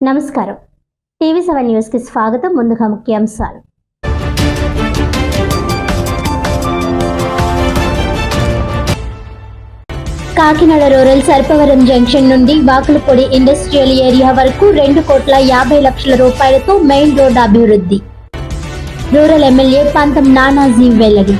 నమస్కారం. టీవీ7 న్యూస్ కి స్వాగతం. ముందుగా ముఖ్యాంశాలు. కాకినాడ రూరల్ సర్పవరం జంక్షన్ నుండి వాకులపొడి ఇండస్ట్రియల్ ఏరియా వరకు 2,50,00,000 రూపాయలతో మెయిన్ రోడ్ అభివృద్ధి. రూరల్ ఎమ్మెల్యే పంతం నానాజీ వెల్లడి.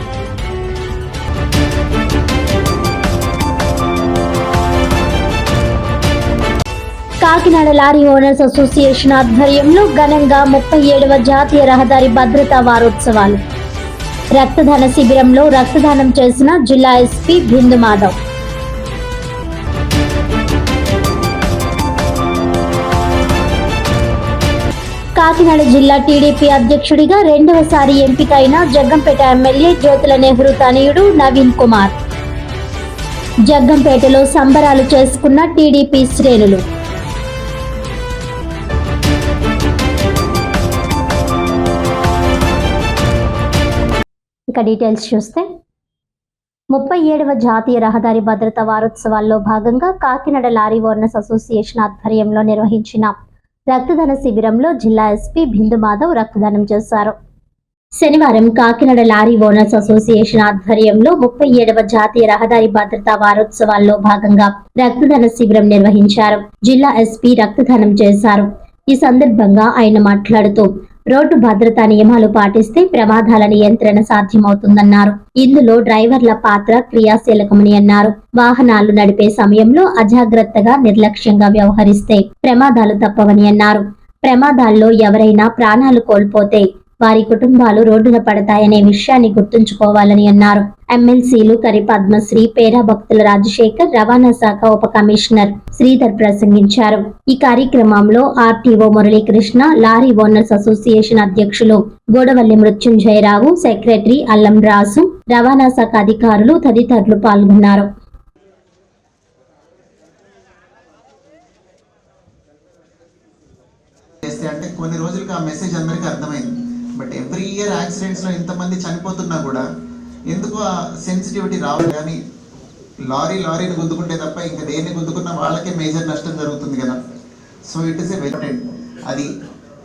కాకినాడ లారీ ఓనర్స్ అసోసియేషన్ ఆధ్వర్యంలో ఘనంగా 37వ జాతీయ రహదారి భద్రతా వారోత్సవాలు. రక్తదాన శిబిరంలో రక్తదానం చేసిన జిల్లా ఎస్పీ బిందు మాధవ్. కాకినాడ జిల్లా టీడీపీ అధ్యక్షుడిగా రెండవసారి ఎంపికైన జగ్గంపేట ఎమ్మెల్యే జ్యోతుల నెహ్రూ తనయుడు నవీన్ కుమార్. జగ్గంపేటలో సంబరాలు చేసుకున్న టీడీపీ శ్రేణులు. ఇక డీటెయిల్స్ చూస్తే 37వ జాతీయ రహదారి భద్రతా వారోత్సవాల్లో భాగంగా కాకినాడ లారీ ఓనర్స్ అసోసియేషన్ ఆధ్వర్యంలో నిర్వహించిన రక్తదాన శిబిరంలో జిల్లా ఎస్పీ బిందు మాధవ్ రక్తదానం చేశారు. శనివారం కాకినాడ లారీ ఓనర్స్ అసోసియేషన్ ఆధ్వర్యంలో 37వ జాతీయ రహదారి భద్రతా వారోత్సవాల్లో భాగంగా రక్తదాన శిబిరం నిర్వహించారు. జిల్లా ఎస్పీ రక్తదానం చేశారు. ఈ సందర్భంగా ఆయన మాట్లాడుతూ రోడ్డు భద్రతా నియమాలు పాటిస్తే ప్రమాదాల నియంత్రణ సాధ్యమవుతుందన్నారు. ఇందులో డ్రైవర్ల పాత్ర క్రియాశీలకమని అన్నారు. వాహనాలు నడిపే సమయంలో అజాగ్రత్తగా నిర్లక్ష్యంగా వ్యవహరిస్తే ప్రమాదాలు తప్పవని అన్నారు. ప్రమాదాల్లో ఎవరైనా ప్రాణాలు కోల్పోతే వారి కుటుంబాలు రోడ్డున పడతాయనే విషయాన్ని గుర్తుంచుకోవాలని అన్నారు. ఎమ్మెల్సీలు కరి పద్మశ్రీ, పేరా భక్తుల రాజశేఖర్, రవాణా శాఖ ఉప కమిషనర్ శ్రీధర్ ప్రసంగించారు. ఈ కార్యక్రమంలో RTO Muralikrishna, lorry owners association అధ్యక్షులు గోడవల్లి మృత్యుంజయరావు, సెక్రటరీ అల్లం రాసు, రవాణా శాఖ అధికారులు తదితరులు పాల్గొన్నారు. అంటే కొన్ని రోజులుగా ఆ మెసేజ్ అందరికీ అర్థమైంది. బట్ ఎవ్రీ ఇయర్ యాక్సిడెంట్స్లో ఇంతమంది చనిపోతున్నా కూడా ఎందుకు ఆ సెన్సిటివిటీ రావాలి. కానీ లారీని గుద్దుకుంటే తప్ప ఇంకా దేన్ని గుద్దుకున్నా వాళ్ళకే మేజర్ నష్టం జరుగుతుంది కదా. So it is a important. అది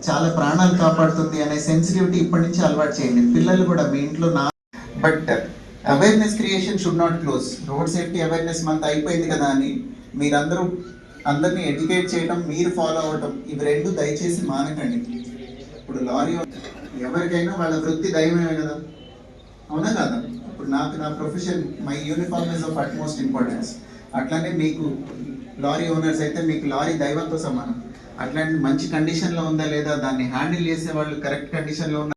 చాలా ప్రాణాలు కాపాడుతుంది అనే సెన్సిటివిటీ ఇప్పటి నుంచి అలవాటు చేయండి. పిల్లలు కూడా మీ ఇంట్లో but awareness creation should not close. Road safety awareness month అయిపోయింది కదా అని మీరందరూ అందరినీ ఎడ్యుకేట్ చేయడం, మీరు ఫాలో అవ్వటం, ఇవి రెండు దయచేసి మానకండి. ఇప్పుడు లారీ ఎవరికైనా వాళ్ళ వృత్తి దైవమే కదా, అవునా కదా. ఇప్పుడు నాకు నా profession, my uniform is of utmost importance. అట్లానే మీకు లారీ ఓనర్స్ అయితే మీకు లారీ దైవంతో సమానం. అట్లాంటి మంచి కండిషన్లో ఉందా లేదా, దాన్ని హ్యాండిల్ చేసే వాళ్ళు కరెక్ట్ కండిషన్లో ఉన్న